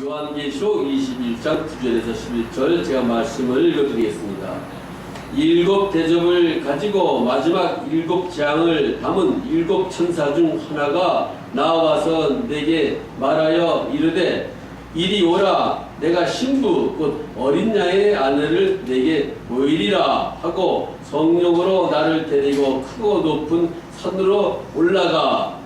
요한계시록 21장 9절에서 11절 제가 말씀을 읽어드리겠습니다. 일곱 대접을 가지고 마지막 일곱 재앙을 담은 일곱 천사 중 하나가 나와서 내게 말하여 이르되 이리 오라, 내가 신부 곧 어린 양의 아내를 내게 보이리라 하고 성령으로 나를 데리고 크고 높은 산으로 올라가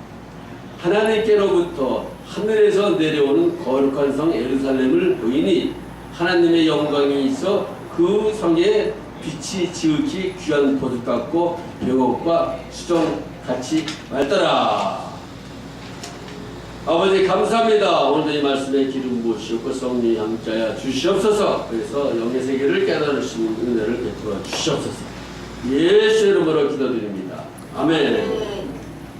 하나님께로부터 하늘에서 내려오는 거룩한 성 예루살렘을 보이니 하나님의 영광이 있어 그 성에 빛이 지극히 귀한 보석 같고 벽옥과 수정같이 맑더라. 아버지 감사합니다. 오늘도 이 말씀에 기름 부으시고 성령의 함께하여 주시옵소서. 그래서 영의 세계를 깨달을 수 있는 은혜를 베풀어 주시옵소서. 예수 이름으로 기도드립니다. 아멘.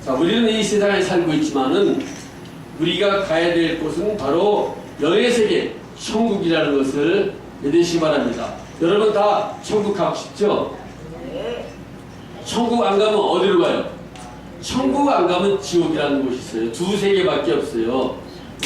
자, 우리는 이 세상에 살고 있지만은 우리가 가야 될 곳은 바로 영의 세계, 천국이라는 것을 믿으시기 바랍니다. 여러분 다 천국 가고 싶죠? 천국 안 가면 어디로 가요? 천국 안 가면 지옥이라는 곳이 있어요. 두세 개밖에 없어요.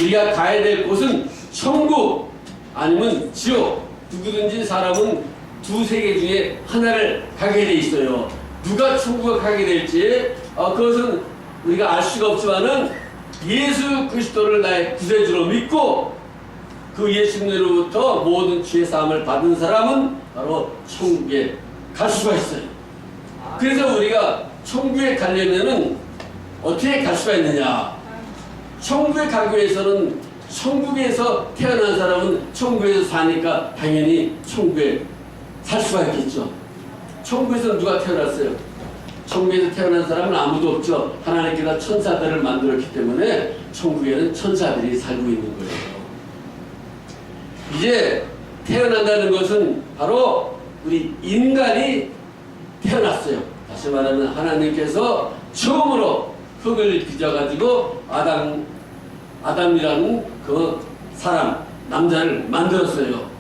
우리가 가야 될 곳은 천국 아니면 지옥. 누구든지 사람은 두세 개 중에 하나를 가게 돼 있어요. 누가 천국을 가게 될지 그것은 우리가 알 수가 없지만은 예수 그리스도를 나의 구세주로 믿고 그 예수님으로부터 모든 죄 사함을 받은 사람은 바로 천국에 갈 수가 있어요. 그래서 우리가 천국에 가려면은 어떻게 갈 수가 있느냐? 천국에 가기 위해서는 천국에서 태어난 사람은 천국에서 사니까 당연히 천국에 살 수가 있겠죠. 천국에서 누가 태어났어요? 천국에서 태어난 사람은 아무도 없죠. 하나님께서 천사들을 만들었기 때문에 천국에는 천사들이 살고 있는 거예요. 이제 태어난다는 것은 바로 우리 인간이 태어났어요. 다시 말하면 하나님께서 처음으로 흙을 빚어가지고 아담이라는 그 사람, 남자를 만들었어요.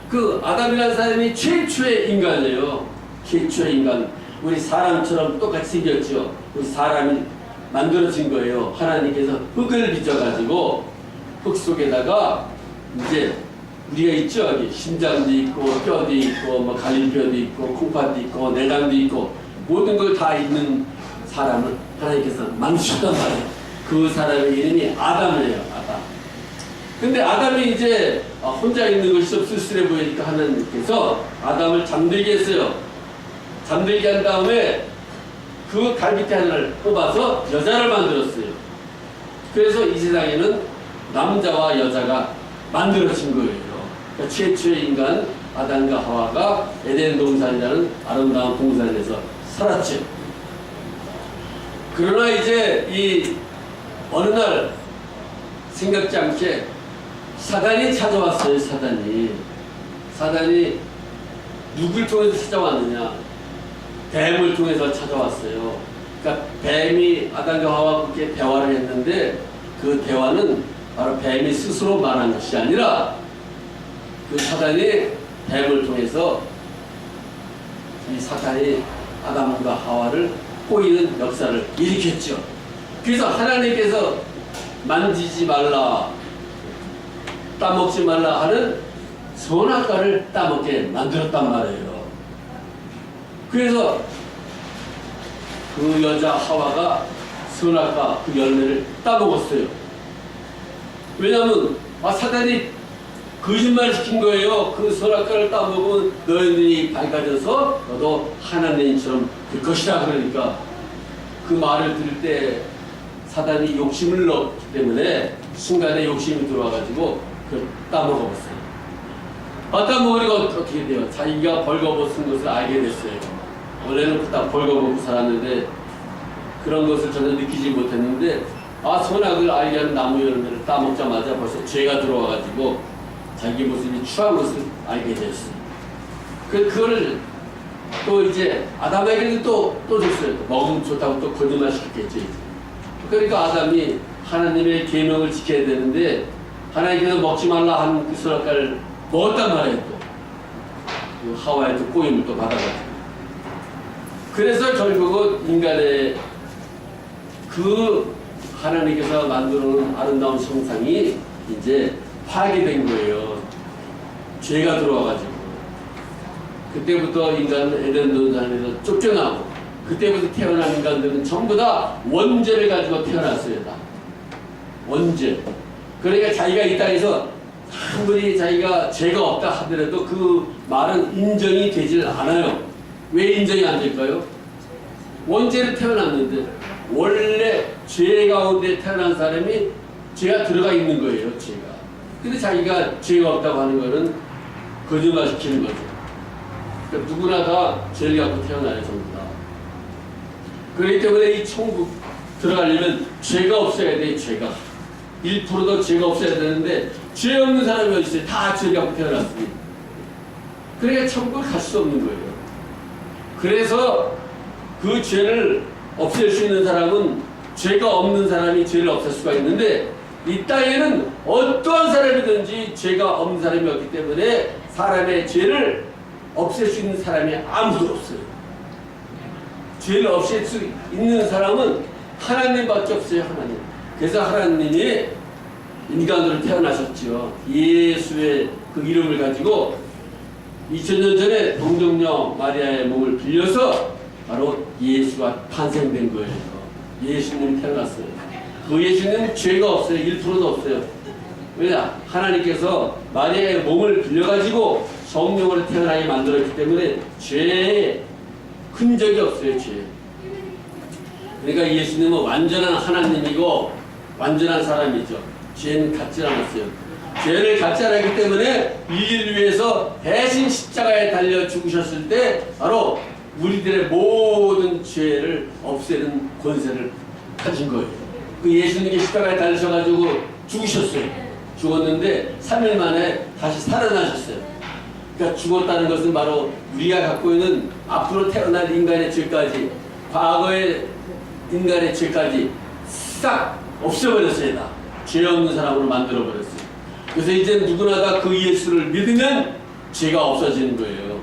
그 아담이라는 사람이 최초의 인간이에요. 최초의 인간. 우리 사람처럼 똑같이 생겼죠. 우리 사람이 만들어진 거예요. 하나님께서 흙을 빚어가지고 흙 속에다가 이제 우리가 있죠. 여기 심장도 있고 뼈도 있고 뭐 갈림뼈도 있고 콩팥도 있고 내장도 있고 모든 걸 다 있는 사람을 하나님께서 만드셨단 말이에요. 그 사람의 이름이 아담이에요. 아담. 근데 아담이 이제 혼자 있는 것이 좀 쓸쓸해 보이니까 하나님께서 아담을 잠들게 했어요. 잠들게 한 다음에 그 갈비뼈 하나를 뽑아서 여자를 만들었어요. 그래서 이 세상에는 남자와 여자가 만들어진 거예요. 그러니까 최초의 인간 아담과 하와가 에덴 동산이라는 아름다운 동산에서 살았죠. 그러나 이제 이 어느 날 생각지 않게 사단이 찾아왔어요. 사단이 누굴 통해서 찾아왔느냐? 뱀을 통해서 찾아왔어요. 그러니까 뱀이 아담과 하와와 그렇게 대화를 했는데 그 대화는 바로 뱀이 스스로 말한 것이 아니라 그 사단이 뱀을 통해서 이 사탄이 아담과 하와를 꼬이는 역사를 일으켰죠. 그래서 하나님께서 만지지 말라, 따먹지 말라 하는 선악과를 따먹게 만들었단 말이에요. 그래서 그 여자 하와가 선악과 그 열매를 따먹었어요. 왜냐하면 사단이 거짓말 시킨 거예요. 그 선악과를 따먹으면 너의 눈이 밝아져서 너도 하나님처럼 될 것이다. 그러니까 그 말을 들을 때 사단이 욕심을 넣었기 때문에 순간에 욕심이 들어와가지고 그걸 따먹어봤어요. 따먹으니까 어떻게 돼요? 자기가 벌거벗은 것을 알게 됐어요. 원래는 다 벌거벗고 살았는데 그런 것을 전혀 느끼지 못했는데 선악을 알게 하는 나무 열매를 따먹자마자 벌써 죄가 들어와가지고 자기 모습이 추한 것을 알게 되었어요. 그걸 또 이제 아담에게는 또 줬어요. 먹으면 좋다고 또 거짓말 시켰겠죠. 그러니까 아담이 하나님의 계명을 지켜야 되는데 하나님께서 먹지 말라 한 그 선악과를 먹었단 말이에요. 또 하와의 또 꼬임을 또 받아가지고. 그래서 결국은 인간의 그 하나님께서 만들어 놓은 아름다운 형상이 이제 파괴된 거예요. 죄가 들어와가지고. 그때부터 인간은 에덴 동산에서 쫓겨나고, 그때부터 태어난 인간들은 전부 다 원죄를 가지고 태어났어요. 다. 원죄. 그러니까 자기가 이 땅에서 아무리 자기가 죄가 없다 하더라도 그 말은 인정이 되질 않아요. 왜 인정이 안 될까요? 원죄로 태어났는데 원래 죄 가운데 태어난 사람이 죄가 들어가 있는 거예요. 죄가. 근데 자기가 죄가 없다고 하는 거는 거짓말 시키는 거죠. 그러니까 누구나 다 죄를 갖고 태어나요. 전부 다. 그렇기 때문에 이 천국 들어가려면 죄가 없어야 돼. 죄가 1%도 죄가 없어야 되는데 죄 없는 사람이 어디 있어요? 다 죄를 갖고 태어났으니. 그러니까 천국을 갈 수 없는 거예요. 그래서 그 죄를 없앨 수 있는 사람은 죄가 없는 사람이 죄를 없앨 수가 있는데, 이 땅에는 어떠한 사람이든지 죄가 없는 사람이 없기 때문에 사람의 죄를 없앨 수 있는 사람이 아무도 없어요. 죄를 없앨 수 있는 사람은 하나님밖에 없어요. 하나님. 그래서 하나님이 인간으로 태어나셨죠. 예수의 그 이름을 가지고 2000년 전에 동정녀 마리아의 몸을 빌려서 바로 예수가 탄생된 거예요. 예수님이 태어났어요. 그 예수님은 죄가 없어요. 1%도 없어요. 왜냐? 하나님께서 마리아의 몸을 빌려가지고 성령으로 태어나게 만들었기 때문에 죄에 흔적이 없어요. 죄. 그러니까 예수님은 완전한 하나님이고 완전한 사람이죠. 죄는 갖지 않았어요. 죄를 갖지 않았기 때문에 인류를 위해서 대신 십자가에 달려 죽으셨을 때 바로 우리들의 모든 죄를 없애는 권세를 가진 거예요. 그 예수님이 십자가에 달리셔가지고 죽으셨어요. 죽었는데 3일 만에 다시 살아나셨어요. 그러니까 죽었다는 것은 바로 우리가 갖고 있는 앞으로 태어날 인간의 죄까지, 과거의 인간의 죄까지 싹 없애버렸어요. 다. 죄 없는 사람으로 만들어버렸어요. 그래서 이제 누구나 다 그 예수를 믿으면 죄가 없어지는 거예요.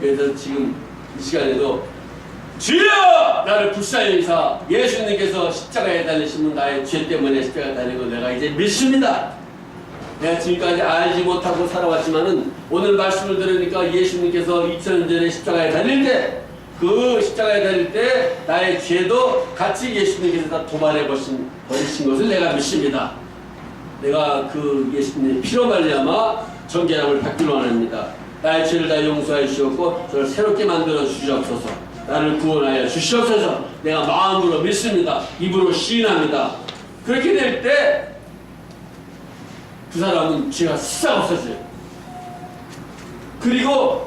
그래서 지금 이 시간에도 주여! 나를 불쌍히 여기사 예수님께서 십자가에 달리시는 나의 죄 때문에 십자가에 달리고 내가 이제 믿습니다. 내가 지금까지 알지 못하고 살아왔지만은 오늘 말씀을 들으니까 예수님께서 2000년 전에 십자가에 달릴 때, 그 십자가에 달릴 때 나의 죄도 같이 예수님께서 다 도말해 버리신 것을 내가 믿습니다. 내가 그 예수님의 피로 말미암아 정죄함을 받기로 원합니다. 나의 죄를 다 용서해 주셨고 저를 새롭게 만들어 주시옵소서. 나를 구원하여 주시옵소서. 내가 마음으로 믿습니다. 입으로 시인합니다. 그렇게 될 때 그 사람은 죄가 싹 없어져요. 그리고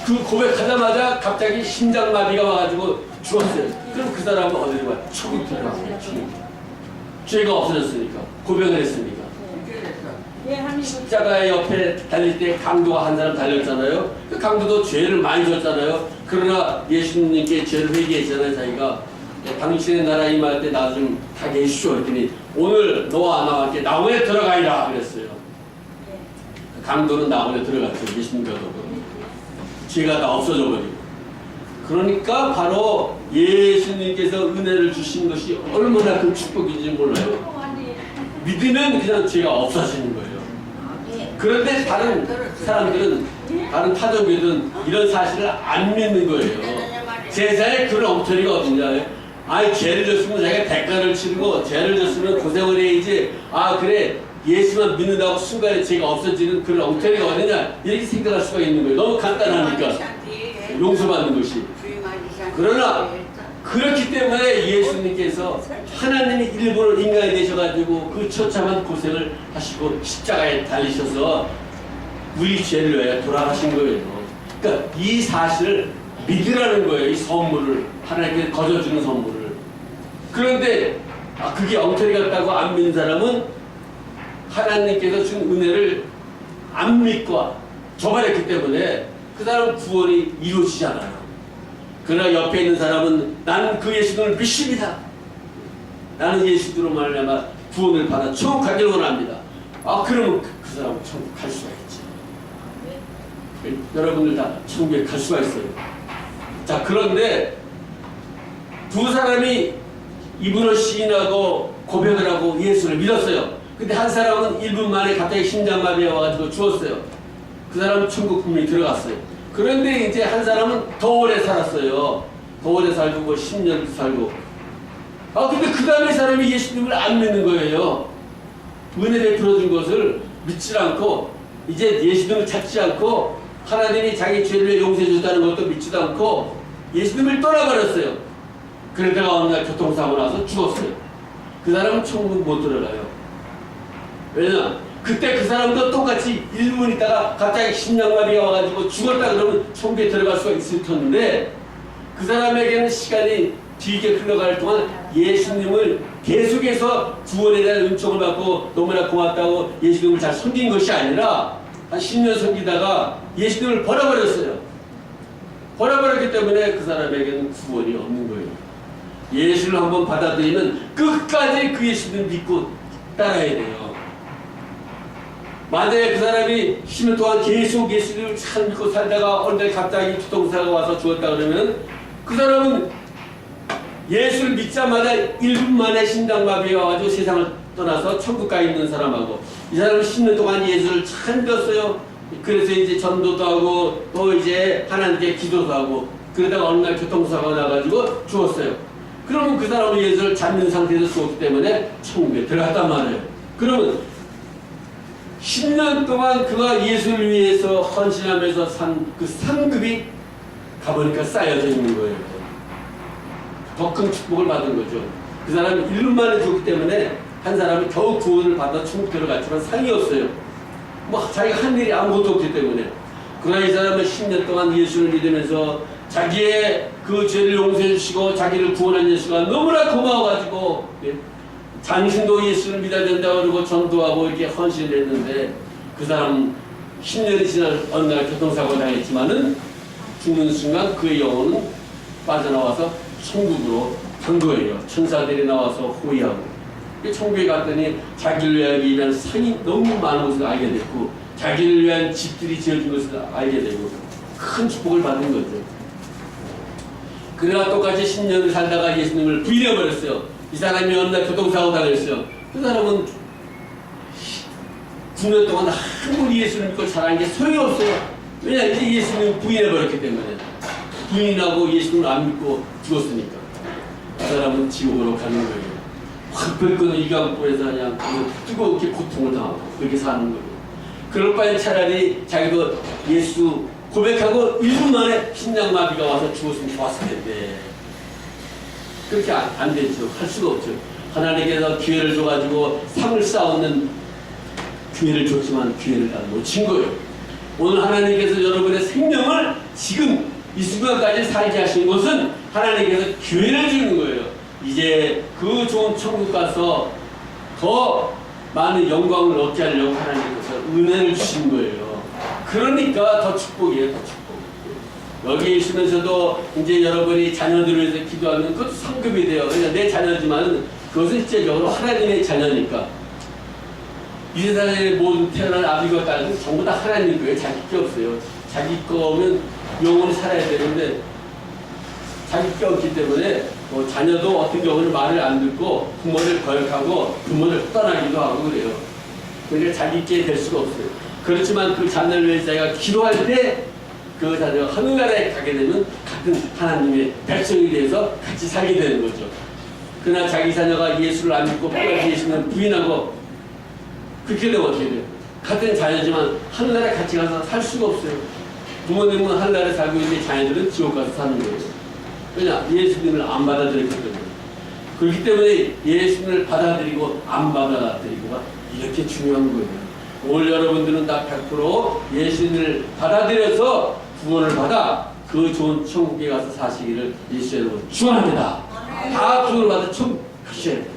그 고백하자마자 갑자기 심장마비가 와가지고 죽었어요. 그럼 그 사람은 어디로 가요? 천국 들어가요. 죄가 없어졌으니까. 고백을 했으니까. 십자가의 옆에 달릴 때 강도가 한 사람 달렸잖아요. 그 강도도 죄를 많이 졌잖아요. 그러나 예수님께 죄를 회개했잖아요. 자기가 당신의 나라 임할 때 나 좀 가게 해주시오 했더니 오늘 너와 나와 함께 낙원에 들어가리라 그랬어요. 강도는 낙원에 들어갔죠. 예수님께서 죄가 다 없어져 버리고. 그러니까 바로 예수님께서 은혜를 주신 것이 얼마나 큰 축복인지 몰라요. 믿으면 그냥 죄가 없어지는 거예요. 그런데 다른 사람들은, 다른 타종교들은 이런 사실을 안 믿는 거예요. 세상에 그런 엉터리가 어딨냐. 아니 죄를 졌으면 자기가 대가를 치르고 죄를 졌으면 고생을 해야지. 아 그래 예수만 믿는다고 순간에 죄가 없어지는 그런 엉터리가 어디냐, 이렇게 생각할 수가 있는 거예요. 너무 간단하니까 용서받는 것이. 그러나 그렇기 때문에 예수님께서 하나님이 일부러 인간이 되셔가지고 그 처참한 고생을 하시고 십자가에 달리셔서 우리 죄를 위하여 돌아가신 거예요. 그러니까 이 사실을 믿으라는 거예요. 이 선물을, 하나님께 거저주는 선물을. 그런데 그게 엉터리 같다고 안 믿는 사람은 하나님께서 준 은혜를 안 믿고 저버렸기 때문에 그 사람은 구원이 이루어지지 않아요. 그러나 옆에 있는 사람은 나는 그 예수님을 믿습니다. 나는 예수님으로 말미암아 구원을 받아 천국 가기를 원합니다. 그러면 그 사람은 천국 갈 수가 있지. 여러분들 다 천국에 갈 수가 있어요. 자, 그런데 두 사람이 입으로 시인하고 고백을 하고 예수를 믿었어요. 근데 한 사람은 1분 만에 갑자기 심장마비가 와가지고 죽었어요. 그 사람은 천국 분명히 들어갔어요. 그런데 이제 한 사람은 더 오래 살았어요. 더 오래 살고 뭐 10년 살고. 근데 그 다음에 사람이 예수님을 안 믿는 거예요. 은혜 베풀어 준 것을 믿지 않고 이제 예수님을 찾지 않고 하나님이 자기 죄를 용서해 준다는 것도 믿지도 않고 예수님을 떠나버렸어요. 그러다가 어느 날 교통사고 나서 죽었어요. 그 사람은 천국 못 들어가요. 왜냐? 그때 그 사람도 똑같이 1분 있다가 갑자기 심장마비가 와가지고 죽었다 그러면 천국에 들어갈 수가 있을 텐데 그 사람에게는 시간이 길게 흘러갈 동안 예수님을 계속해서 구원에 대한 은총을 받고 너무나 고맙다고 예수님을 잘 섬긴 것이 아니라 한 10년 섬기다가 예수님을 버려버렸어요. 버려버렸기 때문에 그 사람에게는 구원이 없는 거예요. 예수를 한번 받아들이면 끝까지 그 예수님을 믿고 따라야 돼요. 만약에 그 사람이 10년 동안 계속 예수님을 잘 믿고 살다가 어느 날 갑자기 교통사고가 와서 죽었다 그러면 그 사람은 예수를 믿자마자 1분 만에 심장마비가 와가지고 세상을 떠나서 천국 가 있는 사람하고 이 사람은 10년 동안 예수를 참 믿었어요. 그래서 이제 전도도 하고 또 이제 하나님께 기도도 하고 그러다가 어느 날 교통사고가 나가지고 죽었어요. 그러면 그 사람은 예수를 잡는 상태에서 죽었기 때문에 천국에 들어갔단 말이에요. 그러면 10년 동안 그가 예수를 위해서 헌신하면서 산 그 상급이 가보니까 쌓여져 있는 거예요. 더 큰 축복을 받은 거죠. 그 사람이 1분 만에 죽기 때문에 한 사람이 겨우 구원을 받아 천국 들어갔지만 상이 없어요. 뭐 자기가 한 일이 아무것도 없기 때문에. 그러나 이 사람은 10년 동안 예수를 믿으면서 자기의 그 죄를 용서해 주시고 자기를 구원한 예수가 너무나 고마워가지고 당신도 예수를 믿어야 된다고 그러고 전도하고 이렇게 헌신을 했는데 그 사람은 10년이 지난 어느 날 교통사고 당했지만은 죽는 순간 그의 영혼은 빠져나와서 천국으로 간 거예요. 천사들이 나와서 호위하고 천국에 갔더니 자기를 위한 상이 너무 많은 것을 알게 됐고 자기를 위한 집들이 지어진 것을 알게 되고 큰 축복을 받은 거죠. 그래가 똑같이 10년을 살다가 예수님을 부인해버렸어요. 이 사람이 어느 날 교통사고 당했어요. 그 사람은 9년 동안 아무리 예수를 믿고 잘한 게 소용이 없어요. 왜냐 이제 예수님을 부인해버렸기 때문에. 부인하고 예수님을 안 믿고 죽었으니까. 그 사람은 지옥으로 가는 거예요. 확 뱉고는 이강보에서 그냥 뜨겁게 고통을 당하고 그렇게 사는 거예요. 그럴 바엔 차라리 자기도 예수 고백하고 1분 만에 심장마비가 와서 죽었으면 좋았을 텐데 그렇게 안 되죠. 할 수가 없죠. 하나님께서 기회를 줘가지고 상을 쌓는 기회를 줬지만 기회를 다 놓친 거예요. 오늘 하나님께서 여러분의 생명을 지금 이 순간까지 살게 하신 것은 하나님께서 기회를 주는 거예요. 이제 그 좋은 천국 가서 더 많은 영광을 얻게 하려고 하나님께서 은혜를 주신 거예요. 그러니까 더 축복이에요. 더 축복. 여기 있으면서도 이제 여러분이 자녀들을 위해서 기도하면 그것도 상급이 돼요. 그러니까 내 자녀지만 그것은 실제적으로 하나님의 자녀니까. 이 세상에 모든 태어난 아비가 딸은 전부 다 하나님 거예요. 자기 게 없어요. 자기 거면 영원히 살아야 되는데 자기 게 없기 때문에 자녀도 어떤 경우는 말을 안 듣고 부모를 거역하고 부모를 떠나기도 하고 그래요. 그러니까 자기 게 될 수가 없어요. 그렇지만 그 자녀를 위해서 자기가 기도할 때 그 자녀가 하늘나라에 가게 되면 같은 하나님의 백성이 돼서 같이 살게 되는 거죠. 그러나 자기 자녀가 예수를 안 믿고 끝까지 예수는 부인하고 그렇게 되면 어떻게 돼요? 같은 자녀지만 하늘나라에 같이 가서 살 수가 없어요. 부모님은 하늘나라에 살고 있는데 자녀들은 지옥 가서 사는 거예요. 왜냐? 예수님을 안 받아들였기 때문에. 그렇기 때문에 예수님을 받아들이고 안 받아들이고가 이렇게 중요한 거예요. 오늘 여러분들은 다 100% 예수님을 받아들여서 구원을 받아 그 좋은 천국에 가서 사시기를 예수 여러분 축원합니다. 다 구원을 받아 천국 가셔야 돼요.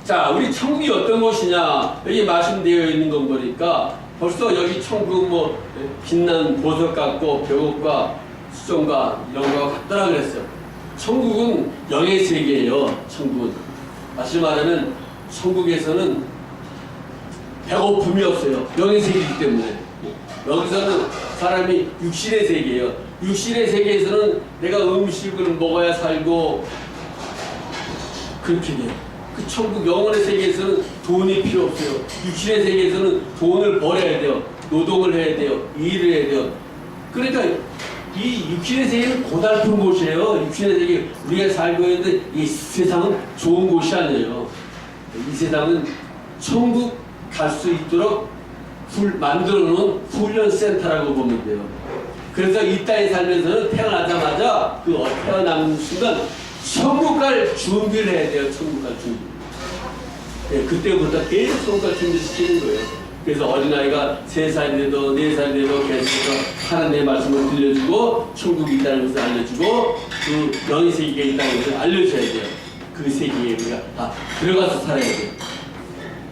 자, 우리 천국이 어떤 곳이냐 여기 말씀되어 있는 거 보니까 벌써 여기 천국 뭐 빛난 보석 같고 벽옥과 수정과 이런 거 같더라 그랬어요. 천국은 영의 세계예요. 천국은 다시 말하면 천국에서는 배고픔이 없어요. 영의 세계이기 때문에. 여기서는 사람이 육신의 세계예요. 육신의 세계에서는 내가 음식을 먹어야 살고 그렇게 돼요. 그 천국 영혼의 세계에서는 돈이 필요 없어요. 육신의 세계에서는 돈을 벌어야 돼요. 노동을 해야 돼요. 일을 해야 돼요. 그러니까 이 육신의 세계는 고달픈 곳이에요. 육신의 세계, 우리가 살고 있는데 이 세상은 좋은 곳이 아니에요. 이 세상은 천국 갈 수 있도록 만들어 놓은 훈련센터라고 보면 돼요. 그래서 이 땅에 살면서는 태어나자마자 그 태어나는 순간 천국 갈 준비를 해야 돼요. 천국 갈 준비. 네, 그때부터 계속 천국 갈 준비 시키는 거예요. 그래서 어린아이가 3살이 돼도 4살이 돼도 계속해서 하나님의 말씀을 들려주고 천국이 있다는 것을 알려주고 그 영의 세계가 있다는 것을 알려줘야 돼요. 그 세계에 우리가 다 들어가서 살아야 돼요.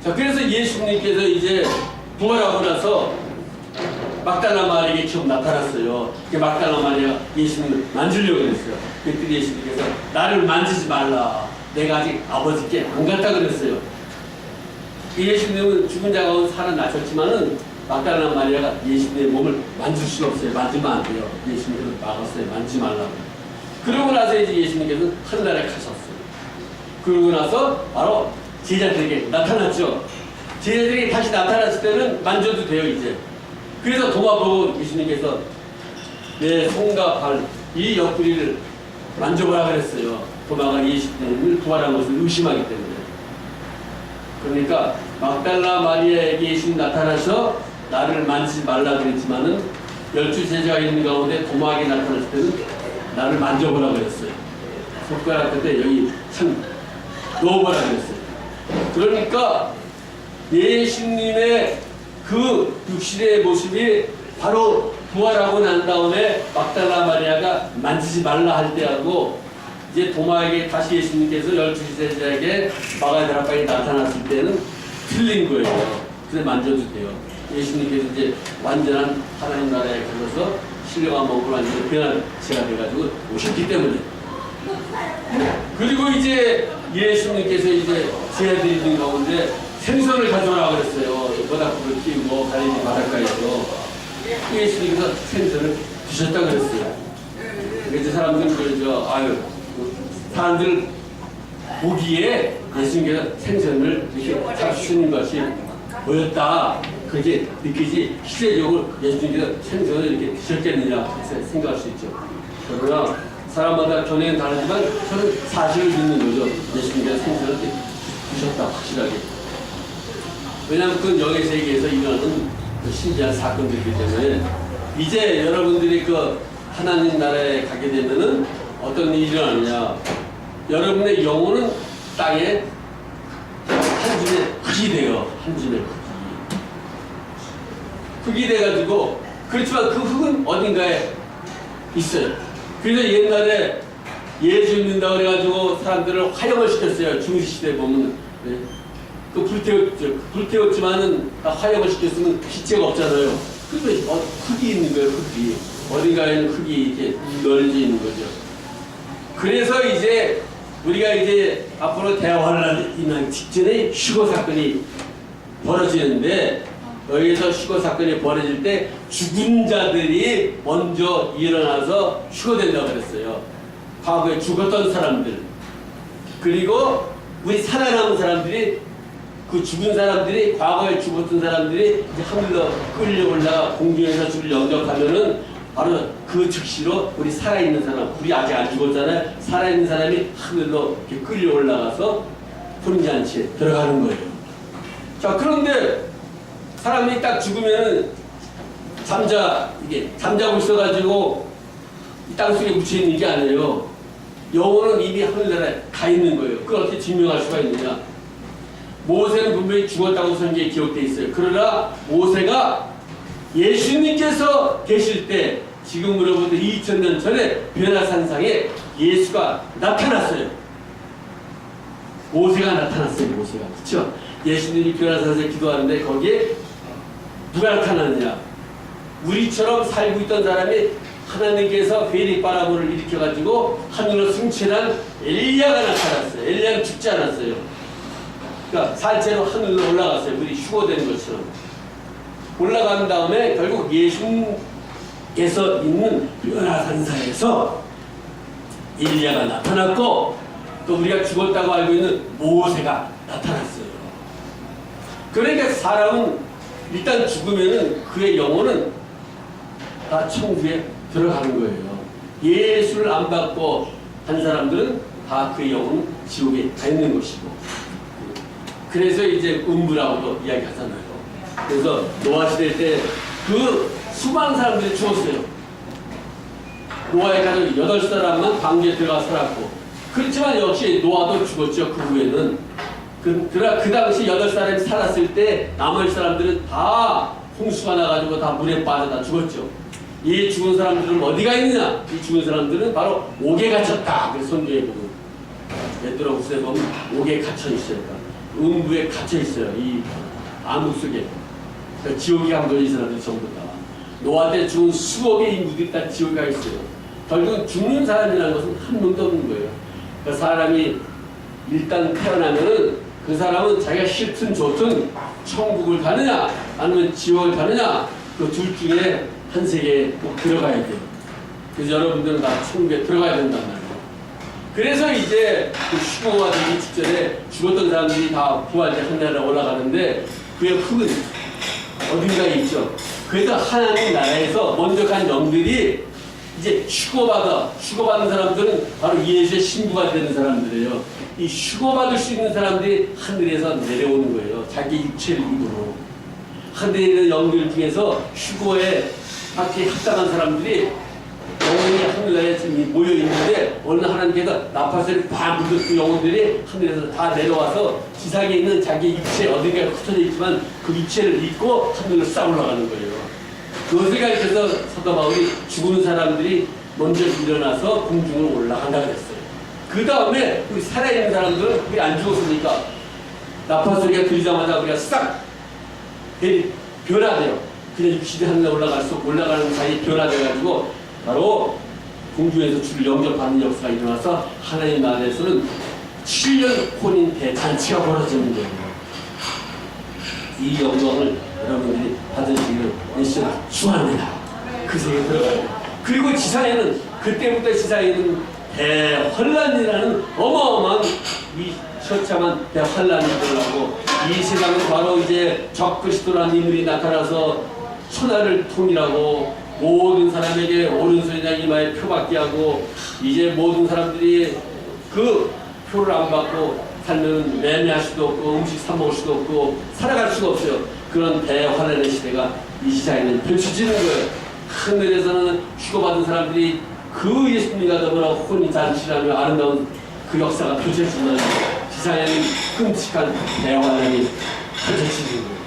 자, 그래서 예수님께서 이제 부활하고 나서 막달라 마리아에게 처음 나타났어요. 막달라 마리아가 예수님을 만지려고 했어요. 그때 예수님께서 나를 만지지 말라. 내가 아직 아버지께 안 갔다 그랬어요. 예수님은 죽은 자 가운데 살아나셨지만은 막달라 마리아가 예수님의 몸을 만질 수가 없어요. 만지면 안 돼요. 예수님께서 막았어요. 만지지 말라고. 그러고 나서 이제 예수님께서 하늘나라에 가셨어요. 그러고 나서 바로 제자들에게 나타났죠. 제자들에게 다시 나타났을 때는 만져도 돼요, 이제. 그래서 도마 보고 예수님께서 내 손과 발, 이 옆구리를 만져보라 그랬어요. 도마가 예수님을 부활한 것을 의심하기 때문에. 그러니까 막달라 마리아에게 예수님 나타나서 나를 만지지 말라 그랬지만은 12제자가 있는 가운데 도마에게 나타났을 때는 나를 만져보라 그랬어요. 손가락 끝에 여기 참 넣어보라 그랬어요. 그러니까 예수님의 그 육신의 모습이 바로 부활하고 난 다음에 막달라 마리아가 만지지 말라 할 때하고 이제 도마에게 다시 예수님께서 12제자에게 마가다락방에 나타났을 때는 틀린 거예요. 그래서 만져도 돼요. 예수님께서 이제 완전한 하나님 나라에 가셔서 신령한 몸으로 완전히 변한 제가 돼가지고 오셨기 때문에. 그리고 이제 예수님께서 이제 제자들이 있는 가운데 생선을 가져오라고 그랬어요. 모닥불을 피우고 갈릴리 바닷가에서 예수님께서 생선을 드셨다고 그랬어요. 그래서 사람들은 그러죠. 아유, 사람들 보기에 예수님께서 생선을 이렇게 잡수시는 것이 보였다. 그렇게 느끼지 실제적으로 예수님께서 생선을 이렇게 드셨겠느냐 생각할 수 있죠. 그러나 사람마다 견해는 다르지만 저는 사실을 믿는 거죠. 예수님께서 생선을 드셨다 확실하게. 왜냐하면 그 영의 세계에서 일어나는 그 신기한 사건들이기 때문에 이제 여러분들이 그 하나님 나라에 가게 되면은 어떤 일이 일어나느냐. 여러분의 영혼은 땅에 한 줌의 흙이 돼요. 한 줌의 흙이 돼가지고, 그렇지만 그 흙은 어딘가에 있어요. 그래서 옛날에 예수 믿는다고 그래가지고 사람들을 화형을 시켰어요. 중시시대에 보면. 네. 그 불태웠죠. 불태웠지만은 화형을 시켰으면 시체가 없잖아요. 그래서 흙이 있는 거예요. 흙이. 어딘가에는 흙이 이렇게 널려 있는 거죠. 그래서 이제 우리가 이제 앞으로 대화를 하는 직전에 휴거 사건이 벌어지는데, 여기서 휴거 사건이 벌어질 때 죽은 자들이 먼저 일어나서 휴거된다고 그랬어요. 과거에 죽었던 사람들. 그리고 우리 살아남은 사람들이, 그 죽은 사람들이, 과거에 죽었던 사람들이 이제 하늘로 끌려 올라가 공중에서 주를 영접하면은 바로 그 즉시로 우리 살아있는 사람, 우리 아직 안 죽었잖아요. 살아있는 사람이 하늘로 이렇게 끌려 올라가서 혼잔치에 들어가는 거예요. 자, 그런데 사람이 딱 죽으면 잠자고 있어가지고 이 땅속에 묻혀있는 게 아니에요. 영혼은 이미 하늘나라에 가 있는 거예요. 그걸 어떻게 증명할 수가 있느냐. 모세는 분명히 죽었다고 성경에 기록되어 있어요. 그러나 모세가 예수님께서 계실 때 지금으로부터 2000년 전에 변화산상에 예수가 나타났어요. 모세가 나타났어요. 모세가. 그렇죠? 예수님이 변화산상에 기도하는데 거기에 누가 나타났느냐. 우리처럼 살고 있던 사람이 하나님께서 회리바람을 일으켜가지고 하늘로 승천한 엘리야가 나타났어요. 엘리야는 죽지 않았어요. 그러니까 살체로 하늘로 올라갔어요. 우리 휴거된 것처럼. 올라간 다음에 결국 예수님께서 있는 변화산사에서 엘리야가 나타났고, 또 우리가 죽었다고 알고 있는 모세가 나타났어요. 그러니까 사람은 일단 죽으면은 그의 영혼은 다 천국에 들어가는 거예요. 예수를 안 받고 한 사람들은 다 그의 영혼은 지옥에 가 있는 것이고, 그래서 이제 음부라고도 이야기하잖아요. 그래서 노아 시대 때 그 수많은 사람들이 죽었어요. 노아의 가족 8사람만 방주에 들어가 살았고, 그렇지만 역시 노아도 죽었죠. 그 후에는 그 당시 8사람이 살았을 때 나머지 사람들은 다 홍수가 나가지고 다 물에 빠져 다 죽었죠. 이 죽은 사람들은 어디가 있느냐? 이 죽은 사람들은 바로 옥에 갇혔다. 그래서 선교에 보면 베드로후서에 보면 옥에 갇혀 있어요. 음부에 갇혀 있어요. 이 암흑 속에. 그러니까 지옥에 간 거예요. 이 사람들 전부 다. 노아 때 죽은 수억의 인구들이 다 지옥에 가 있어요. 결국은 죽는 사람이라는 것은 한 명도 없는 거예요. 그러니까 사람이 일단 태어나면은 그 사람은 자기가 싫든 좋든 천국을 가느냐 아니면 지옥을 가느냐 그 둘 중에 한 세계에 꼭 들어가야 돼요. 그래서 여러분들은 다 천국에 들어가야 된단 말이에요. 그래서 이제 그 휴거가 되기 직전에 죽었던 사람들이 다 부활제 하늘나라에 올라가는데 그의 흙은 어딘가에 있죠. 그래서 하나님 나라에서 먼저 간 영들이 이제 휴거받은 사람들은 바로 예수의 신부가 되는 사람들이에요. 이 휴거받을 수 있는 사람들이 하늘에서 내려오는 거예요. 자기 육체를 입으로. 하늘에 있는 영들 중에서 휴거에 밖에 합당한 사람들이 영혼이 하늘나라에 지금 모여 있는데 어느 하나님께서 나팔소리 팍 불던 그 영혼들이 하늘에서 다 내려와서 지상에 있는 자기 육체 어딘가에 흩어져 있지만 그 육체를 입고 하늘로 싹 올라가는 거예요. 그것을 가리켜서 사도 바울이 죽은 사람들이 먼저 일어나서 공중으로 올라간다고 했어요. 그 다음에 우리 살아있는 사람들은 우리 안 죽었으니까 나팔소리가 들리자마자 우리가 싹 변화돼요. 그냥 육신이 하늘에 올라가는 사이에 변화돼가지고 바로 공중에서 주를 영접하는 역사가 일어나서 하나님 나라에서는 7년 혼인 대잔치가 벌어지는 거예요. 이 영광을 여러분들이 받으시기를 예수 축원합니다. 그 세계에 들어가요. 그리고 지상에는 그때부터 지상에는 대환란이라는 어마어마한 이 처참한 대환란이 일어나고 이 세상은 바로 이제 적그리스도라는 인물이 나타나서 천하를 통일하고 모든 사람에게 오른손이나 이마에 표받게 하고 이제 모든 사람들이 그 표를 안 받고 살면 매매할 수도 없고 음식 사 먹을 수도 없고 살아갈 수가 없어요. 그런 대환란의 시대가 이 시장에는 펼쳐지는 거예요. 하늘에서는 휴거받은 사람들이 그 예수님과 더불어 혼인잔치라며 아름다운 그 역사가 펼쳐지는 지상에는 끔찍한 대환란이 펼쳐지는 거예요.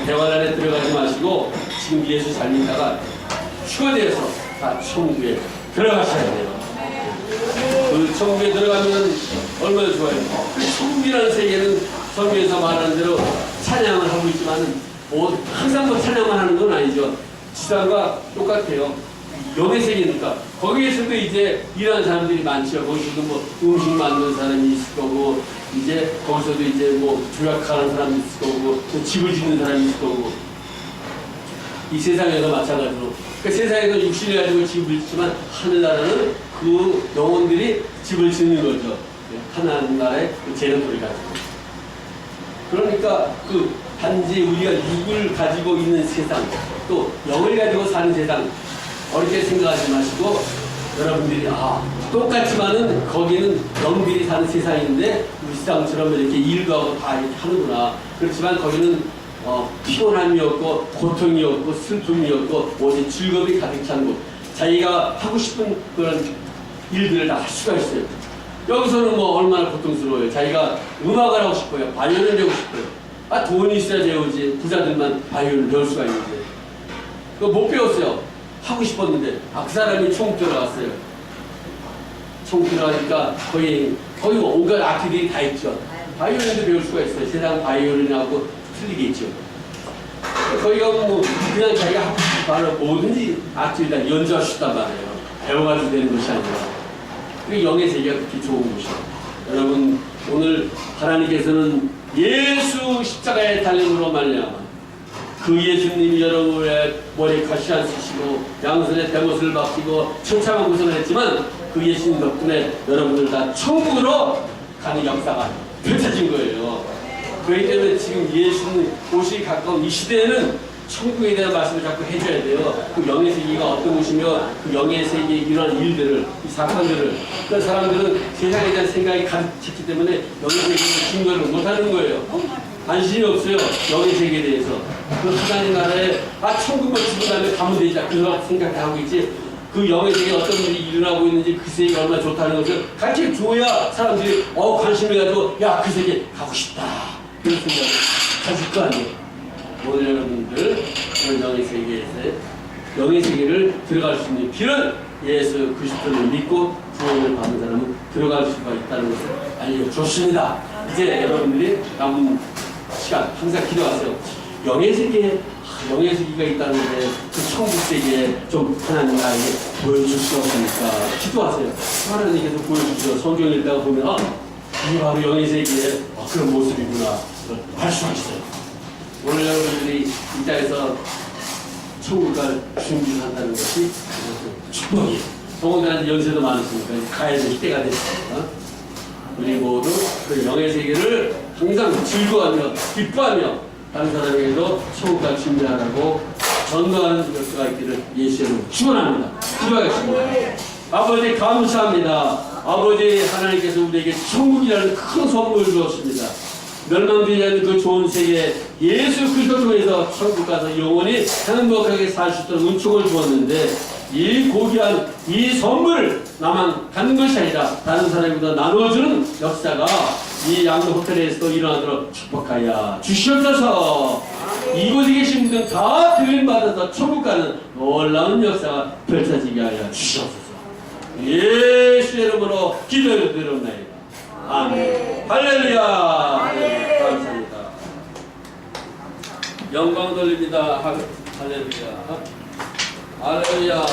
대환란에 들어가지 마시고 지금 예수 잘 믿다가 휴거되어서 다 천국에 들어가셔야 돼요. 그 천국에 들어가면 얼마나 좋아요. 그 천국이라는 세계는 성경에서 말하는 대로 찬양을 하고 있지만 항상 뭐 찬양만 하는 건 아니죠. 지상과 똑같아요. 영의 세계니까 거기에서도 이제 일하는 사람들이 많죠. 거기서도 뭐 음식 만드는 사람이 있을 거고 이제 거기서도 이제 뭐 조약하는 사람이 있을 거고 또 집을 짓는 사람이 있을 거고 이 세상에서 마찬가지로 그 세상에서 육신을 가지고 집을 짓지만 하늘나라는 그 영혼들이 집을 짓는 거죠. 하나님 나라의 그 재능들을 가지고. 그러니까 그 단지 우리가 육을 가지고 있는 세상 또 영을 가지고 사는 세상 어렵게 생각하지 마시고 여러분들이 똑같지만은 거기는 영들이 사는 세상인데 우리 세상처럼 이렇게 일도 하고 다 이렇게 하는구나. 그렇지만 거기는 피곤함이 없고 고통이 없고 슬픔이 없고 오직 즐거움이 가득 찬 곳. 자기가 하고 싶은 그런 일들을 다 할 수가 있어요. 여기서는 뭐 얼마나 고통스러워요. 자기가 음악을 하고 싶어요. 바이올린을 배우고 싶어요. 돈이 있어야 배우지. 부자들만 바이올린을 배울 수가 있는데 그거 못 배웠어요. 하고 싶었는데 그 사람이 총 들어갔어요. 총 들어가니까 거의 온갖 악기들이 다 있죠. 바이올린도 배울 수가 있어요. 세상 바이올린하고 틀리게 있죠. 거기가 뭐 그냥 자기가 하고 싶은 바로 뭐든지 악기를 다 연주할 수 있단 말이에요. 배워가지고 되는 것이 아니라. 그 영의 세계가 그렇게 좋은 곳이에요. 여러분 오늘 하나님께서는 예수 십자가의 달림으로 말미암아 그 예수님이 여러분의 머리에 가시 안 쓰시고 양손에 대못을 박히고 처참한 고생을 했지만 그 예수님 덕분에 여러분들 다 천국으로 가는 역사가 펼쳐진 거예요. 그렇기 때문에 지금 예수님 오시기 가까운 이 시대에는 천국에 대한 말씀을 자꾸 해줘야 돼요. 그 영의 세계가 어떤 곳이며 그 영의 세계에 일어난 일들을, 이 사건들을. 그 사람들은 세상에 대한 생각이 가득했기 때문에 영의 세계를 증거를 못하는 거예요. 관심이 없어요. 영의 세계에 대해서. 그 하나님 나라에 천국을 주고 나면 가면 되지. 그런 생각하고 있지. 그 영의 세계에 어떤 일이 일어나고 있는지 그 세계가 얼마나 좋다는 것을 같이 줘야 사람들이 관심을 가지고 야, 그 세계 가고 싶다. 그런 생각을 가질 거 아니에요. 오늘 여러분들 영의 세계를 들어갈 수 있는 길은 예수 그리스도를 믿고 구원을 받는 사람은 들어갈 수가 있다는 것을 알려줬습니다. 이제 여러분들이 남은 시간 항상 기도하세요. 영의 세계가 있다는데 그 천국 세계에 좀 하나님 나에게 보여줄 수 없습니까? 기도하세요. 하나님께서 보여주시고 성경 읽다가 보면 이게 바로 영의 세계의 그런 모습이구나 알 수가 있어요. 오늘 여러분들이 이 자리에서 천국 갈 준비를 한다는 것이 축복이에요. 더군다나 연세도 많으시니까 가야 될 때가 됐습니다. 우리 모두 그 영의 세계를 항상 즐거워하며 기뻐하며 다른 사람에게도 천국 갈 준비하라고 전도하는 역사가 있기를 예수 이름으로 축원합니다. 기도하겠습니다. 아버지 감사합니다. 아버지 하나님께서 우리에게 천국이라는 큰 선물을 주었습니다. 멸망되지 않는 그 좋은 세계 예수 그리스도 통해서 천국 가서 영원히 행복하게 살 수 있도록 은총을 주었는데 이 고귀한 이 선물을 나만 갖는 것이 아니라 다른 사람에게도 나누어주는 역사가 이 양도 호텔에서도 일어나도록 축복하여 주시옵소서. 이곳에 계신 분들 다 들림받아서 천국 가는 놀라운 역사가 펼쳐지게 하여 주시옵소서. 예수 이름으로 기도를 드렸나이다. 아멘. 할렐루야. 할렐루야. 감사합니다. 영광 돌립니다. 할렐루야. 할렐루야.